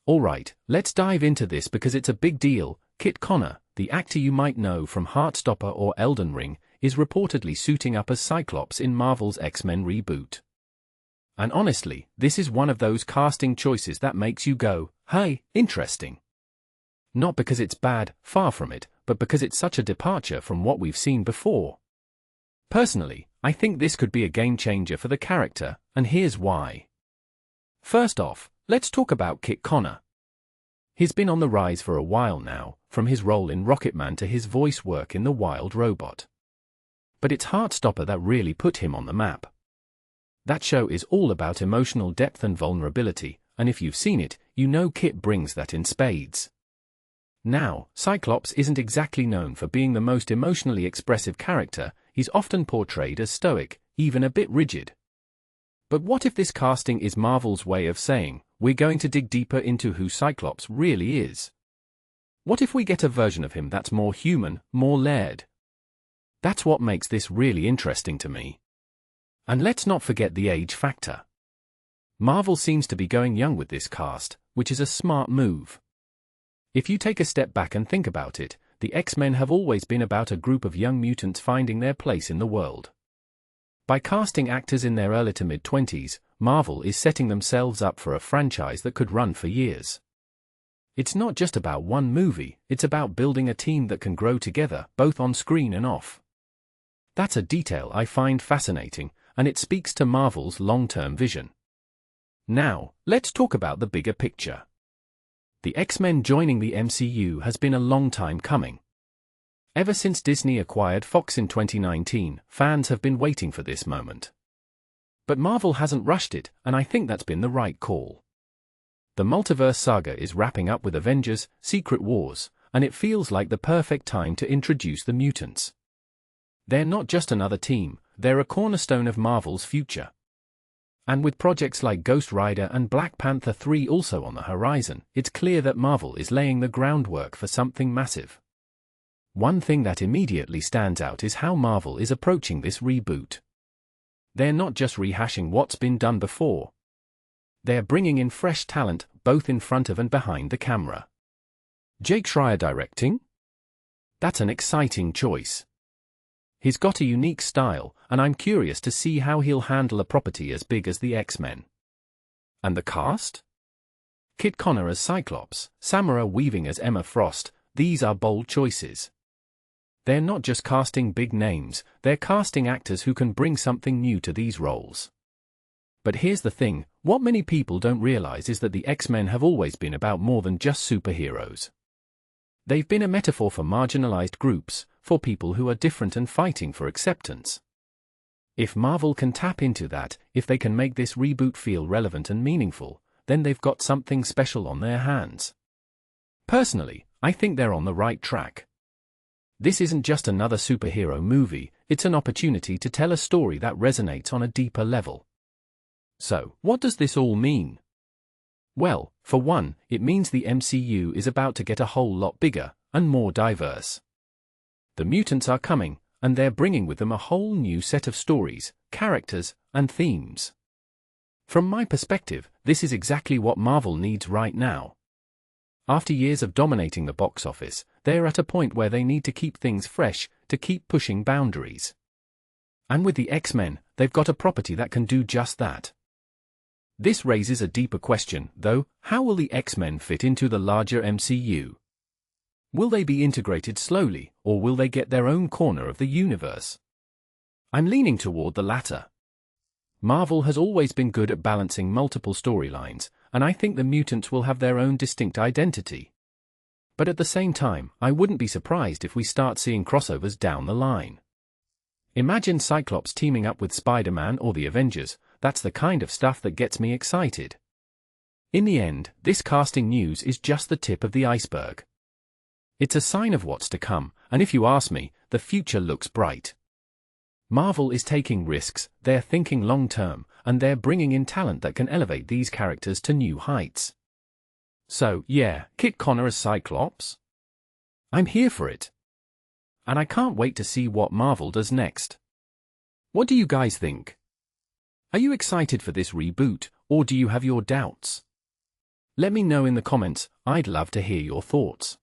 Alright, let's dive into this because it's a big deal. Kit Connor, the actor you might know from Heartstopper or Elden Ring, is reportedly suiting up as Cyclops in Marvel's X-Men reboot. And honestly, this is one of those casting choices that makes you go, hey, interesting. Not because it's bad, far from it, but because it's such a departure from what we've seen before. Personally, I think this could be a game changer for the character, and here's why. First off, let's talk about Kit Connor. He's been on the rise for a while now, from his role in Rocketman to his voice work in The Wild Robot. But it's Heartstopper that really put him on the map. That show is all about emotional depth and vulnerability, and if you've seen it, you know Kit brings that in spades. Now, Cyclops isn't exactly known for being the most emotionally expressive character. He's often portrayed as stoic, even a bit rigid. But what if this casting is Marvel's way of saying, we're going to dig deeper into who Cyclops really is? What if we get a version of him that's more human, more layered? That's what makes this really interesting to me. And let's not forget the age factor. Marvel seems to be going young with this cast, which is a smart move. If you take a step back and think about it, the X-Men have always been about a group of young mutants finding their place in the world. By casting actors in their early to mid-20s, Marvel is setting themselves up for a franchise that could run for years. It's not just about one movie, it's about building a team that can grow together, both on screen and off. That's a detail I find fascinating, and it speaks to Marvel's long-term vision. Now, let's talk about the bigger picture. The X-Men joining the MCU has been a long time coming. Ever since Disney acquired Fox in 2019, fans have been waiting for this moment. But Marvel hasn't rushed it, and I think that's been the right call. The multiverse saga is wrapping up with Avengers: Secret Wars, and it feels like the perfect time to introduce the mutants. They're not just another team, they're a cornerstone of Marvel's future. And with projects like Ghost Rider and Black Panther 3 also on the horizon, it's clear that Marvel is laying the groundwork for something massive. One thing that immediately stands out is how Marvel is approaching this reboot. They're not just rehashing what's been done before. They're bringing in fresh talent, both in front of and behind the camera. Jake Schreier directing? That's an exciting choice. He's got a unique style, and I'm curious to see how he'll handle a property as big as the X-Men. And the cast? Kit Connor as Cyclops, Samara Weaving as Emma Frost, these are bold choices. They're not just casting big names, they're casting actors who can bring something new to these roles. But here's the thing, what many people don't realize is that the X-Men have always been about more than just superheroes. They've been a metaphor for marginalized groups, for people who are different and fighting for acceptance. If Marvel can tap into that, if they can make this reboot feel relevant and meaningful, then they've got something special on their hands. Personally, I think they're on the right track. This isn't just another superhero movie, it's an opportunity to tell a story that resonates on a deeper level. So, what does this all mean? Well, for one, it means the MCU is about to get a whole lot bigger and more diverse. The mutants are coming, and they're bringing with them a whole new set of stories, characters, and themes. From my perspective, this is exactly what Marvel needs right now. After years of dominating the box office, they're at a point where they need to keep things fresh, to keep pushing boundaries. And with the X-Men, they've got a property that can do just that. This raises a deeper question, though: how will the X-Men fit into the larger MCU? Will they be integrated slowly, or will they get their own corner of the universe? I'm leaning toward the latter. Marvel has always been good at balancing multiple storylines, and I think the mutants will have their own distinct identity. But at the same time, I wouldn't be surprised if we start seeing crossovers down the line. Imagine Cyclops teaming up with Spider-Man or the Avengers. That's the kind of stuff that gets me excited. In the end, this casting news is just the tip of the iceberg. It's a sign of what's to come, and if you ask me, the future looks bright. Marvel is taking risks, they're thinking long-term, and they're bringing in talent that can elevate these characters to new heights. So, yeah, Kit Connor as Cyclops? I'm here for it. And I can't wait to see what Marvel does next. What do you guys think? Are you excited for this reboot, or do you have your doubts? Let me know in the comments, I'd love to hear your thoughts.